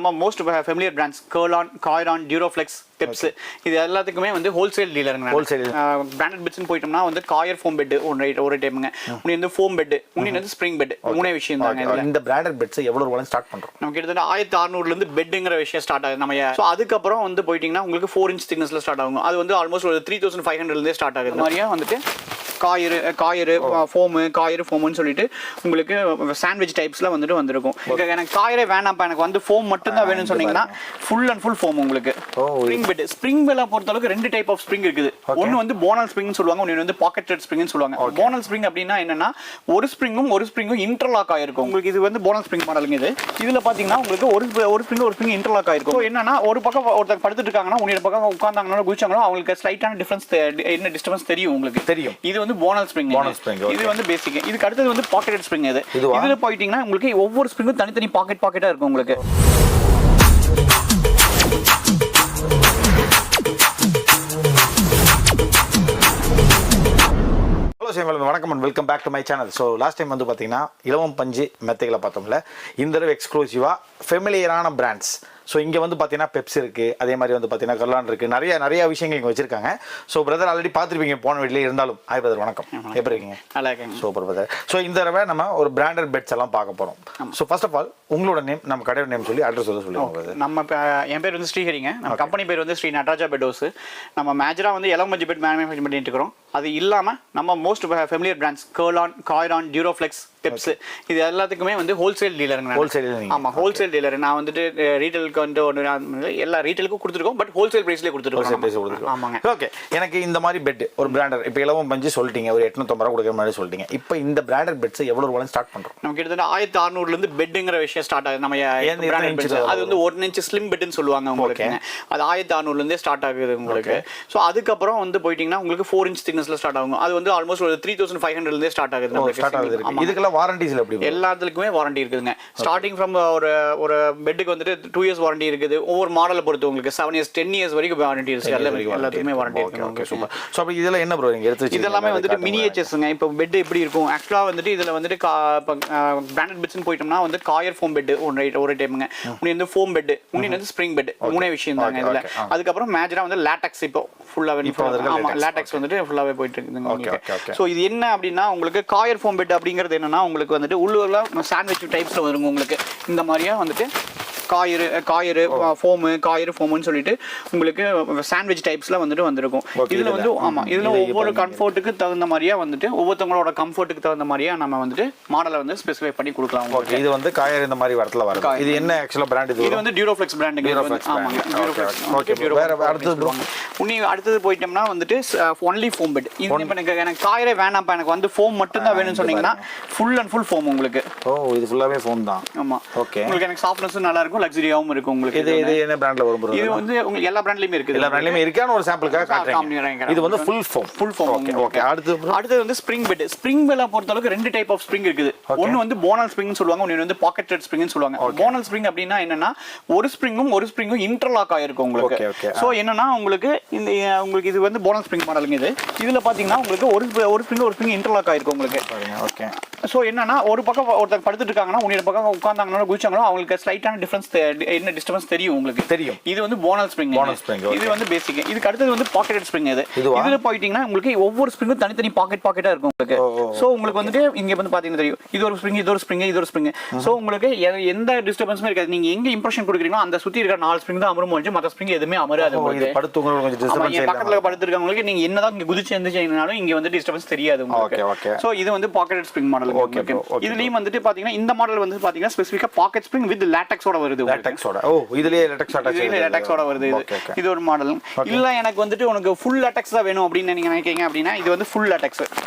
நம்ம most familiar brands Kurlon, Coiron, Duroflex, Peps இது எல்லாத்துக்குமே வந்து ஹோல்சேல் டீலருங்க. ஹோல்சேல் பிராண்டட் பெட்ஸ்னு போயிட்டோம்னா வந்து காயர் ஃபோம் பெட் ஒரு டைமுங்க, உனி வந்து ஃபோம் பெட், உனி வந்து ஸ்ப்ரிங் பெட், மூணே விஷயம் தாங்க. இந்த பிராண்டட் பெட்ஸ் எவ்வளவு ரூபாய்ல ஸ்டார்ட் பண்றோம்? நம்ம கிட்டத்தட்ட 1600 இருந்து பெட்ங்கிற விஷயம் ஸ்டார்ட் ஆகுது நம்ம. ஸோ அதுக்கப்புறம் வந்து போயிட்டீங்கன்னா உங்களுக்கு 4 inch திக்னஸ்ல ஸ்டார்ட் ஆகும். அது வந்து ஆல்மோஸ்ட் ஒரு 3500 இருந்தே ஸ்டார்ட் ஆகுது. இந்த மாதிரியா வந்துட்டு காயரு ஃபோமுன்னு சொல்லிட்டு உங்களுக்கு சாண்ட்விச் டைப்ஸ்ல வந்துட்டு வந்திருக்கும். எனக்கு காயரே வேணாம்ப்பா, எனக்கு வந்து ஃபோம் மட்டும் தான் வேணும்னு சொன்னீங்கன்னா ஃபுல் அண்ட் ஃபுல் ஃபோம் உங்களுக்கு. ஸ்ப்ரிங் பெட், ஸ்ப்ரிங் பெல்ல பொறுத்த அளவுக்கு 2 டைப் ஆஃப் ஸ்ப்ரிங் இருக்குது. ஒன்னு வந்து போனல் ஸ்ப்ரிங்னு சொல்லுவாங்க, ஒன்னு வந்து பாக்கெட்டட் ஸ்ப்ரிங்னு சொல்லுவாங்க. போனல் ஸ்ப்ரிங் அப்படின்னா என்னன்னா ஒரு ஸ்ப்ரிங்கும் இன்டர்லாக் ஆயிருக்கும். உங்களுக்கு இது வந்து போனல் ஸ்ப்ரிங் மாடலுங்க. இதுல பாத்தீங்கன்னா உங்களுக்கு ஒரு ஸ்ப்ரிங் இன்டர்லாக் ஆயிருக்கும். என்னன்னா ஒரு பக்கம் ஒருத்தர் படுத்துட்டு இருக்காங்கன்னா உன்னோட பக்கம் உட்கார்ந்தாங்கன்னா குதிச்சாங்களோ அவங்களுக்கு ஸ்லைட்டான டிஃபரன்ஸ், என்ன டிஸ்டர்பன்ஸ் தெரியும் உங்களுக்கு. தெரியும். இது வந்து போனல் ஸ்ப்ரிங். இது வந்து பேசிக். இதுக்கு அடுத்தது வந்து பாக்கெட்டட் ஸ்ப்ரிங். இதுல போயிட்டீங்கன்னா உங்களுக்கு ஒவ்வொரு ஸ்ப்ரிங்கும் தனித்தனி பாக்கெட்டா இருக்கும் உங்களுக்கு. வணக்கம் and welcome back to my channel. So last time வந்து பார்த்தீங்கன்னா இலவம் பஞ்சு மெத்தைகளை பார்த்தோம்ல. இந்த தடவை எக்ஸ்க்ளூசிவாக ஃபெமிலியரான பிராண்ட்ஸ். ஸோ இங்கே வந்து பார்த்தீங்கன்னா பெப்ஸ் இருக்குது, அதே மாதிரி வந்து பார்த்தீங்கன்னா கர்லான் இருக்குது, நிறைய விஷயங்கள் இங்கே வச்சிருக்காங்க. ஸோ பிரதர் ஆல்ரெடி பார்த்துருப்பீங்க போன வீட்டிலே இருந்தாலும். ஹாய் பிரதர், வணக்கம், எப்படி இருக்கீங்க? நல்லா இருக்கேன். Super brother. ஸோ இந்த தடவை நம்ம ஒரு பிராண்டட் பெட்ஸ் எல்லாம் பார்க்க போகிறோம். ஸோ ஃபர்ஸ்ட் ஆஃப் ஆல் உங்களோட நேம், நம்ம கடையோட நேம் சொல்லி அட்ரஸ் சொல்லுங்க. நம்ம என் பேர் வந்து ஸ்ரீஹரிங்க. நம்ம கம்பெனி பேர் வந்து ஸ்ரீ நட்ராஜா பெட் ஹவுஸ். நம்ம மேஜராக வந்து இலவம் பஞ்சு பெட் மேனுஃபேக்சர் பண்ணிட்டு இருக்கிறோம். அது இல்லாமல் நம்ம most familiar brands Kurlon, Coiron, Duroflex, Peps இது எல்லாத்துக்குமே வந்து ஹோல்சேல் டீலருங்க. ஹோல்சேல்? ஆமாம், ஹோல்சேல் டீலர். நான் வந்துட்டு ரீட்டைலுக்கு வந்து எல்லா ரீட்டைலுக்கும் கொடுத்துருக்கோம், பட் ஹோல்சேல் பிரைஸ்லேயே கொடுத்துருக்கோம். ஆமாங்க. ஓகே, எனக்கு இந்த மாதிரி பெட் ஒரு பிராண்டட் இப்போ இலவம் பஞ்சு சொல்லிட்டீங்க, ஒரு 850 ரூபா கொடுக்குற மாதிரி சொல்லிட்டீங்க. இப்போ இந்த பிராண்டட் பெட்ஸ் எவ்வளோ ரூபாய் ஸ்டார்ட் பண்ணுறோம்? நம்ம கிட்டத்தட்ட 1600 இருந்து பெட்ங்கிற விஷயம் ஸ்டார்ட் ஆகுது நம்ம. அது வந்து 1 inch ஸ்லிம் பெட்னு சொல்லுவாங்க உங்களுக்கு. அது 1600 இருந்தே ஸ்டார்ட் ஆகுது உங்களுக்கு. ஸோ அதுக்கப்புறம் வந்து போயிட்டீங்கன்னா உங்களுக்கு 4 inch திக்னஸ்ல ஸ்டார்ட் ஆகும். அது வந்து ஆல்மோஸ்ட் ஒரு 3500 இருந்தே ஸ்டார்ட் ஆகுது. இதுக்கெல்லாம் வாரண்டிஸ்ல எப்படி? எல்லாத்துக்குமே வாரண்டி இருக்குதுங்க. ஸ்டார்டிங் ஃப்ரம் ஒரு பெட்டுக்கு வந்துட்டு 2 years வாரண்டி இருக்குது. ஒவ்வொரு மாடலை பொறுத்து உங்களுக்கு 7 years 10 years வரைக்கும் வாரண்டி இருக்கு. எல்லாத்துக்குமே வாரண்டி இருக்கு. Okay, super. சோ அப்ப இதெல்லாம் என்ன ப்ரோ நீங்க எடுத்து வச்சிருக்கீங்க? இதெல்லாம் வந்துட்டு மினியேச்சர்ஸ்ங்க. இப்போ பெட் எப்படி இருக்கும் ஆக்சுவலா வந்துட்டு இதுல வந்துட்டு பிராண்டட் பெட்ஸ்னு போயிட்டோம்னா வந்து காயர் ஃபோம் பெட் ஒரு டைமுங்க, உனி வந்து ஃபோம் பெட், உனி வந்து ஸ்ப்ரிங் பெட், மூணே விஷயம் தாங்க இதுல. அதுக்கப்புறம் மேஜரா வந்து லாட்டெக்ஸ் இப்போ ஃபுல்லாவே லாட்டெக்ஸ் வந்துட்டு ஃபுல்லாவே போயிட்டு இருக்குங்க. சோ இது என்ன அப்படின்னா உங்களுக்கு காயர் ஃபோம் பெட் அப்படிங்கிறது என்னன்னா உங்களுக்கு வந்துட்டு உள்ளூர்ல சாண்ட்விச் டைப்ஸ்ல வருங்க உங்களுக்கு. இந்த மாதிரியா வந்துட்டு காயரு ஃபோமுன்னு சொல்லிட்டு உங்களுக்கு சாண்ட்விச் டைப்ஸ்ல வந்துட்டு வந்திருக்கும். இதுல வந்து இதுல ஒவ்வொரு கம்ஃபர்ட்டுக்கு தகுந்த மாதிரியா வந்துட்டு ஒவ்வொருத்தவங்களோட கம்ஃபர்ட்டுக்கு தகுந்த மாதிரியா நம்ம வந்துட்டு மாடலை வந்து ஸ்பெசிஃபை பண்ணி கொடுக்கலாம். ஓகே, இது வந்து காயர் இந்த மாதிரி வரத்துல வரும். இது என்ன ஆக்சுவலா பிராண்ட்? இது வந்து டியூரோஃப்ளெக்ஸ் பிராண்ட். ஆமாங்க, டியூரோஃப்ளெக்ஸ். ஓகே, வேற அடுத்தது போயிட்டோம்னா வந்துட்டு ஒன்லி ஃபோம் பெட். இது எனக்கு காயரே வேணாம்ப்பா, எனக்கு வந்து ஃபோம் மட்டும் தான் வேணும்னு சொன்னீங்கன்னா ஃபுல் அண்ட் ஃபுல் ஃபோம் உங்களுக்கு. இது ஃபுல்லாவே ஃபோம் தான். ஆமா. ஓகே, உங்களுக்கு எனக்கு சாஃப்ட்னஸ் நல்லா இருக்கும், லக்ஸரியாவும் இருக்கும் உங்களுக்கு. இது என்ன பிராண்ட்ல வரும் ப்ரோ? இது வந்து உங்களுக்கு எல்லா பிராண்ட்லயுமே இருக்குது. எல்லா பிராண்ட்லயுமே இருக்கான ஒரு சாம்பிளுக்காக காட்டுறேன். இது வந்து ஃபுல் ஃபோம். ஓகே, அடுத்து வந்து ஸ்ப்ரிங் பெட். ஸ்ப்ரிங் பெல்ல பொறுத்த அளவுக்கு 2 டைப் ஆஃப் ஸ்ப்ரிங் இருக்குது. ஒன்னு வந்து போனல் ஸ்ப்ரிங்னு சொல்லுவாங்க, ஒன்னு வந்து பாக்கெட்டட் ஸ்ப்ரிங்னு சொல்லுவாங்க. போனல் ஸ்ப்ரிங் அப்படின்னா என்னன்னா ஒரு ஸ்ப்ரிங்கும் இன்டர்லாக் ஆயிருக்கும் உங்களுக்கு. சோ என்னன்னா உங்களுக்கு இது வந்து போனல் ஸ்ப்ரிங் மாடலுங்க. இதுல பாத்தீங்கன்னா உங்களுக்கு ஒரு ஸ்ப்ரிங் இன்டர்லாக் ஆயிருக்கும் உங்களுக்கு. ஓகே, சோ என்னன்னா ஒரு பக்கம் ஒருத்தர் படுத்துட்டு இருக்காங்கன்னா உன்னோட பக்கம் உட்கார்ந்தாங்கன்னா குதிச்சாங்களோ அவங்களுக்கு ஸ்லைட்டான டிஃபரன்ஸ், என்ன டிஸ்டர்பன்ஸ் தெரியும் உங்களுக்கு. தெரியும். இது வந்து போனல் ஸ்ப்ரிங். இது வந்து பேசிக். இதுக்கு அடுத்தது வந்து பாக்கெட்டட் ஸ்ப்ரிங். இதுல போயிட்டீங்கன்னா உங்களுக்கு ஒவ்வொரு ஸ்ப்ரிங்கும் தனித்தனி பாக்கெட்டா இருக்கும் உங்களுக்கு. சோ உங்களுக்கு வந்துட்டு இங்க வந்து பாத்தீங்கன்னா தெரியும் இது ஒரு ஸ்ப்ரிங், இது ஒரு ஸ்ப்ரிங். சோ உங்களுக்கு எந்த டிஸ்டர்பன்ஸுமே இருக்காது. நீங்க எங்க இம்ப்ரெஷன் கொடுக்குறீங்களோ அந்த சுத்தி இருக்க 4 ஸ்ப்ரிங் தான் அமரும் போது, மத்த ஸ்ப்ரிங் எதுவுமே அமராது. பக்கத்துல படுத்துருக்கவங்களுக்கு நீங்க என்னதான் இங்க குதிச்சு எந்திரிச்சீங்கனாலும் இங்க வந்து டிஸ்டர்பன்ஸ் தெரியாது உங்களுக்கு. சோ இது வந்து பாக்கெட்டட் ஸ்ப்ரிங் மாடல். இதுலயும் வந்துட்டு பாத்தீங்கன்னா இந்த மாடல் வந்து பாத்தீங்கன்னா ஸ்பெசிஃபிக்கா பாக்கெட் ஸ்ப்ரிங் வித் லாட்டெக்ஸோட வருது. இதுலயே லாட்டெக்ஸோட வருது. இது ஒரு மாடல். இல்ல எனக்கு வந்துட்டு உனக்கு ஃபுல் லாட்டெக்ஸ் தான் வேணும் அப்படின்னு நீங்க நினைக்கிறீங்க அப்படின்னா இது வந்து ஃபுல் லாட்டெக்ஸ்.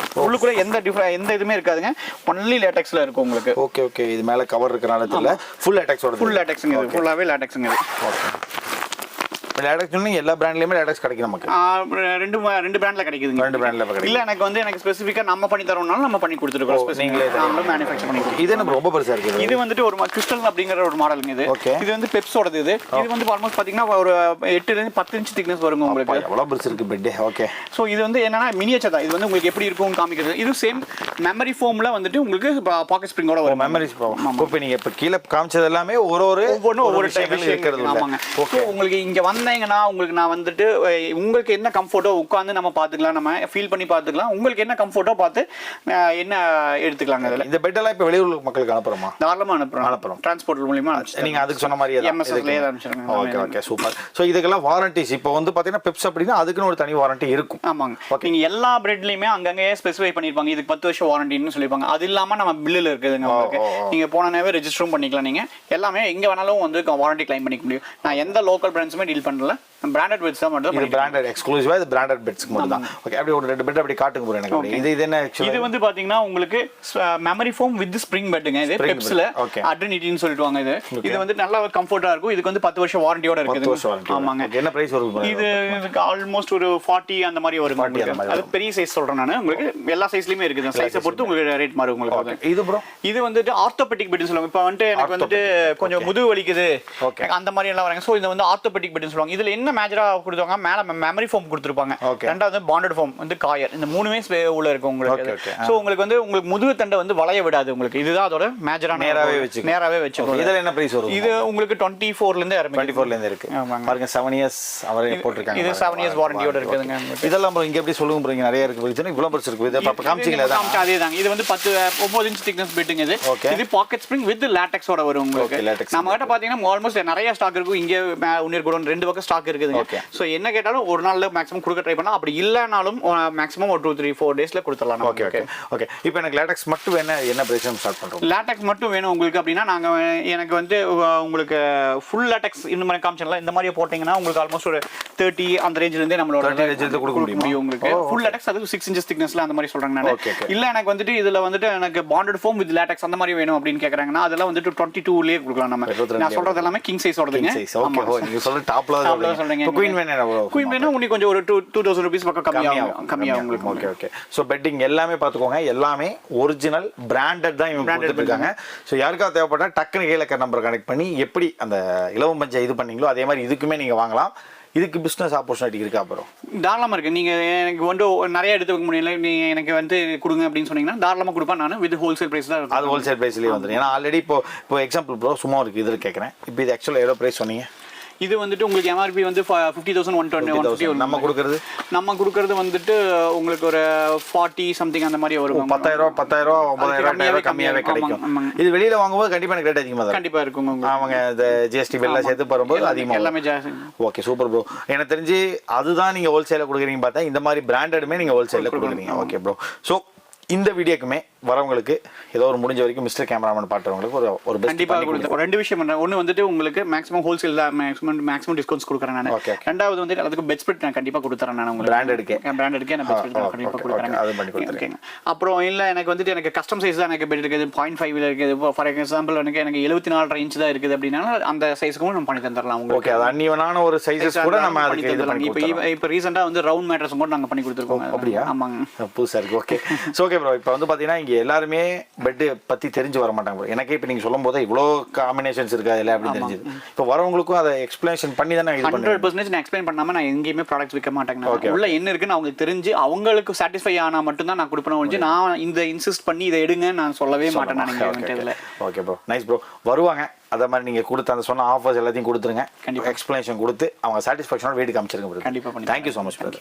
உள்ளுக்குள்ள எந்த இதுமே இருக்காதுங்க, ஒன்லி லாட்டெக்ஸ்ல இருக்கும் உங்களுக்கு. ஓகே, இது மேல கவர் இருக்கறனால தெரியல. ஃபுல் லாட்டெக்ஸ்ங்க. இது ஃபுல்லாவே லாட்டெக்ஸ்ங்க. லேட்டக்ஸ் சொன்னீங்க எல்லா பிராண்ட்லயுமே லேட்டக்ஸ் கிடைக்கும் நமக்கு. ரெண்டு பிராண்ட்ல கிடைக்குதுங்க. ரெண்டு பிராண்ட்ல கிடைக்கும். இல்ல எனக்கு ஸ்பெசிஃபிக்கா நம்ம பண்ணி தரோம்னாலும் நம்ம பண்ணி கொடுத்துருக்கோம். நீங்களே மேனுஃபேக்சர் பண்ணி. இது என்ன ரொம்ப பெருசா இருக்கு. இது வந்துட்டு ஒரு கிறிஸ்டல் அப்படிங்கிற ஒரு மாடலுங்க. இது வந்து பெப்ஸோடது. இது வந்து ஆல்மோஸ்ட் பாத்தீங்கன்னா ஒரு 8 ல இருந்து 10 இன்ச் திக்னஸ் வருங்க உங்களுக்கு. அவ்வளவு பெருசு இருக்கு பெட். ஓகே. சோ இது வந்து என்னன்னா மினியேச்சர் தான். இது வந்து உங்களுக்கு எப்படி இருக்கும்னு காமிக்கிறது. இது சேம் மெமரி ஃபோம்ல வந்துட்டு உங்களுக்கு பாக்கெட் ஸ்ப்ரிங்கோட வரும். Memory foam. இப்போ நீங்க இப்ப கீழ காமிச்சது எல்லாமே ஒவ்வொரு டைப் இருக்குது. ஆமாங்க. சோ உங்களுக்கு இங்க வந்தீங்கன்னா உங்களுக்கு நான் வந்துட்டு உங்களுக்கு என்ன கம்ஃபர்ட்டோ உட்கார்ந்து நம்ம பாத்துக்கலாம், நம்ம ஃபீல் பண்ணி பாத்துக்கலாம். உங்களுக்கு என்ன கம்ஃபர்ட்டோ பார்த்து என்ன எடுத்துக்கலாங்க. இதுல இந்த பெட் எல்லாம் இப்ப வெளியூர் மக்களுக்கு அனுப்புறோமா? தாராளமா அனுப்புறோம். டிரான்ஸ்போர்ட் மூலமா நீங்க அதுக்கு சொன்ன மாதிரி எம்எஸ்எஸ்ல அனுப்பிச்சிருங்க. Okay okay super. சோ இதுக்கெல்லாம் வாரண்டிஸ் இப்போ வந்து பாத்தீங்கன்னா பெப்ஸ் அப்படினா அதுக்குன்னு ஒரு தனி வாரண்டி இருக்கும். ஆமாங்க. நீங்க எல்லா பிரெட்லயுமே அங்கங்க ஸ்பெசிஃபை பண்ணிருப்பாங்க. இதுக்கு 10 வருஷம் வாரண்டின்னு சொல்லிருப்பாங்க. அது இல்லாம நம்ம பில்லுல இருக்குதுங்க உங்களுக்கு. நீங்க போனனவே ரெஜிஸ்டரும் பண்ணிக்கலாம். நீங்க எல்லாமே எங்க வேணாலும் வந்து வாரண்டி கிளைம் பண்ணிக்க முடியும். நான் எந்த லோக்கல் பிராண்ட்ஸுமே டீல் பண்ணல. பிராண்டட் பெட்ஸ் தான் மட்டும். இது பிராண்டட் எக்ஸ்க்ளூசிவா இது பிராண்டட் பெட்ஸ்க்கு மட்டும் தான். ஓகே. அப்படியே ஒரு ரெண்டு பெட் அப்படி காட்டுங்க ப்ரோ எனக்கு. இது என்ன एक्चुअली இது வந்து பாத்தீங்கன்னா உங்களுக்கு மெமரி ஃபோம் வித் ஸ்ப்ரிங் பெட்ங்க. இது பெப்ஸ்ல அட்ரினிட்டின்னு சொல்லிடுவாங்க. இது வந்து நல்ல கம்ஃபர்ட்டா இருக்கும். இதுக்கு வந்து 10 வருஷம் வாரண்டியோட இருக்குது. ஆமாங்க. என்ன பிரைஸ் வரும்? இது ஆல்மோஸ்ட் ஒரு 40 அந்த மாதிரி வரும். அது பெரிய சைஸ் சொல்றேன் நான். உங்களுக்கு எல்லா சைஸ்லயுமே இருக்குது. சைஸை பொறுத்து உங்களுக்கு ரேட் மாறும் உங்களுக்கு. இது ப்ரோ இது வந்துட்டு ஆர்த்தோபெடிக் பெட்னு சொல்லுவாங்க. இப்போ வந்துட்டு எனக்கு வந்துட்டு கொஞ்சம் முதுகு வலிக்குது அந்த மாதிரி எல்லாம் வராங்க. சோ இது வந்து ஆர்த்தோபெடிக் பெட்னு சொல்லுவாங்க. இதுல என்ன மேஜரா கொடுத்தாங்க, மேல மெமரி ஃபோம் கொடுத்திருப்பாங்க. ரெண்டாவது பாண்டட் ஃபோம் வந்து காயர். இந்த மூணுமே உள்ள இருக்கு உங்களுக்கு. சோ உங்களுக்கு வந்து உங்களுக்கு முதுகு தண்டை வந்து வளைய விடாது உங்களுக்கு. இதுதான் அதோட மேஜரா நேராவே வெச்சுக்கோங்க. இதுல என்ன பிரைஸ் வரும்? இது உங்களுக்கு 24 ல இருந்து 24 ல இருந்து இருக்கு. பாருங்க 7 இயர்ஸ் அவரே போட்டுருக்காங்க. இது 7 இயர்ஸ் வாரண்டியோட இருக்குதுங்க. இதெல்லாம் ப்ரோ இங்க எப்படி சொல்லுங்க ப்ரோ, இங்க நிறைய இருக்கு. இவ்வளவு பெருசு இருக்கு. இத பாப்ப காமிச்சீங்களா? அதேதாங்க. இது வந்து 9 இன்ச் திக்னஸ் பெட்டுங்க. இது பாக்கெட் ஸ்ப்ரிங் வித் லாட்டெக்ஸோட வரும் உங்களுக்கு. நம்ம கிட்ட பாத்தீங்கன்னா ஆல்மோஸ்ட் நிறைய ஸ்டாக் இருக்கு. இங்க உன்னிர் கூட 2 பக்கம் ஸ்டாக் இருக்குதுங்க. சோ என்ன கேட்டாலும் ஒரு நாள்ல மேக்ஸிமம் கொடுக்க ட்ரை பண்ணலாம். அப்படி இல்லனாலும் மேக்ஸிமம் ஒரு 2-3-4 டேஸ்ல கொடுத்துடலாம். Okay okay okay. இப்போ எனக்கு லாட்டெக்ஸ் மட்டும் வேணும். என்ன பிரைஸ் ஸ்டார்ட் பண்றோம்? லாட்டெக்ஸ் மட்டும் வேணும் உங்களுக்கு அப்படினா நாங்க எனக்கு வந்து உங்களுக்கு ஃபுல் லாட்டெக்ஸ் இந்த மாதிரி காமிச்சல இந்த மாதிரி போடிங்கன்னா உங்களுக்கு ஆல்மோஸ்ட் ஒரு 30 அந்த ரேஞ்சில இருந்தே நம்மளோட 30 ரேஞ்சில கொடுக்க முடியும் உங்களுக்கு. ஃபுல் லாட்டெக்ஸ் அது 6 இன்ச்சஸ் திக்னஸ்ல அந்த மாதிரி சொல்றாங்க நான். இல்ல எனக்கு வந்துட்டு இதுல வந்துட்டு எனக்கு பாண்டட் ஃபோம் வித் லாட்டெக்ஸ் அந்த மாதிரி வேணும் அப்படினு கேக்குறாங்கன்னா அதெல்லாம் வந்துட்டு 22 லே கொடுக்கலாம் நம்ம. நான் சொல்றது எல்லாமே கிங் சைஸ் ஓடுதுங்க. ஓகே ஓ நீங்க சொல்ற டாப்ல தான் சொல்றீங்க. குயின் வேணா குயின் வேணா உங்களுக்கு கொஞ்சம் ஒரு 2000 ரூபீஸ் பக்கம் கம்மியா உங்களுக்கு. Okay okay. சோ பெட்டிங் எல்லாமே பாத்துக்கோங்க. எல்லாமே ஒரிஜினல் பிராண்டட் தான் இவங்க கொடுத்துருக்காங்க. சோ யாருக்காவது தேவைப்பட்டா டக்குனு கீழ நம்பர் கனெக்ட் பண்ணி எப்படி அந்த இலவம் பஞ்சை இது பண்ணீங்களோ அதே மாதிரி இதுக்குமே நீங்க வாங்கலாம். இதுக்கு பிசினஸ் ஆப்பர்ச்சுனிட்டி இருக்கா அப்புறம்? தாராளமா இருக்கு. நீங்க எனக்கு வந்து நிறைய எடுத்து வைக்க முடியல, நீங்க எனக்கு வந்து கொடுங்க அப்படின்னு சொன்னீங்கன்னா தாராளமா கொடுப்பேன் நான். வித் ஹோல்சேல் பிரைஸ் தான். அது ஹோல்சேல் பிரைஸ்லயே வந்துடும். ஏன்னா ஆல்ரெடி இப்போ எக்ஸாம்பிள் ப்ரோ சும்மா இருக்கு இதில் கேட்குறேன். இப்போ இது ஆக்சுவலாக எவ்வளோ பிரைஸ் சொன்னீங்க? இது வந்துட்டு உங்களுக்கு எம்ஆர்பி வந்து 50,120 நம்ம கொடுக்கறது வந்துட்டு உங்களுக்கு ஒரு 40 சம்திங் அந்த மாதிரி வரும். 10,000 9,000 கம்மியாவே கிடைக்கும். இது வெளியில வாங்கும்போது கண்டிப்பா எனக்கு ரேட் அதிகமா தான் கண்டிப்பா இருக்கும். அவங்க இந்த ஜிஎஸ்டி பில் எல்லாம் சேர்த்து வரும்போது அதிகமா எல்லாமே ஜாஸ்தி. Okay super bro. எனக்கு தெரிஞ்சு அதுதான் நீங்க ஹோல்சேல்ல கொடுக்குறீங்க. பார்த்தா இந்த மாதிரி பிராண்டடுமே நீங்க ஹோல்சேல்ல கொடுக்குறீங்க. Okay bro. ஸோ இந்த வீடியோக்குமே வரவங்களுக்கு ஏதோ ஒரு முடிஞ்ச வரைக்கும் மிஸ்டர் கேமராமேன் பாட்டுறவங்களுக்கு ஒரு கண்டிப்பா கொடுத்து ரெண்டு விஷயம் பண்றேன். ஒன்னு வந்துட்டு உங்களுக்கு மேக்ஸிமம் ஹோல்சேல் தான் மேக்ஸிமம் டிஸ்கவுண்ட்ஸ் கொடுக்குறேன் நான். ரெண்டாவது வந்து அதுக்கு பெட் ஸ்ப்ரெட் நான் கண்டிப்பா கொடுத்துறேன் நான் உங்களுக்கு. பிராண்டடுக்கே நான் பெட் ஸ்ப்ரெட் கண்டிப்பா கொடுக்குறேன். அது பண்ணி கொடுத்துருக்கேன். அப்புறம் இல்ல எனக்கு வந்துட்டு எனக்கு கஸ்டம் சைஸ் தான் எனக்கு பெட் இருக்குது. 0.5 ல இருக்குது. ஃபார் எக்ஸாம்பிள் எனக்கு 74 இன்ச் தான் இருக்குது அப்படின்னா அந்த சைஸ்க்கும் நம்ம பண்ணி தந்துடலாம் உங்களுக்கு. ஓகே அது அன்னிவனான ஒரு சைஸஸ் கூட நம்ம அதுக்கு இது பண்ணி கொடுத்துறோம். இப்போ ரீசன்ட்டா வந்து ரவுண்ட் மேட்ரஸ் கூட நாங்க பண்ணி கொடுத்துருக்கோம். அப்படியே ஆமாங்க புதுசா இருக்கு. Okay so okay bro. இப்போ வந்து பாத்தீங்கன்னா இங்க எல்லாருமே பெட் பத்தி தெரிஞ்சு வர மாட்டாங்க. எனக்கு இப்போ நீங்க சொல்லும் போது இவ்வளோ காம்பினேஷன்ஸ் இருக்கா இல்லை அப்படின்னு தெரிஞ்சது. இப்போ வரவங்களுக்கும் அதை எக்ஸ்பிளேஷன் பண்ணி தான் 100% நான் எக்ஸ்பிளைன் பண்ணாம நான் எங்கேயுமே ப்ராடக்ட்ஸ் விற்க மாட்டேங்க. உள்ள என்ன இருக்குன்னு அவங்களுக்கு தெரிஞ்சு அவங்களுக்கு சாட்டிஸ்ஃபை ஆனா மட்டும் தான் நான் கொடுப்பேன் ஒழிஞ்சு நான் இந்த இன்சிஸ்ட் பண்ணி இதை எடுங்க நான் சொல்லவே மாட்டேன் நான். Okay bro nice bro. வருவாங்க அதே மாதிரி நீங்க கொடுத்த அந்த சொன்ன ஆஃபர்ஸ் எல்லாத்தையும் கொடுத்துருங்க. எக்ஸ்பிளேஷன் கொடுத்து அவங்க சாட்டிஸ்ஃபேக்ஷனோட வீட்டுக்கு அமைச்சிருங்க. கண்டிப்பா. Thank you so much bro.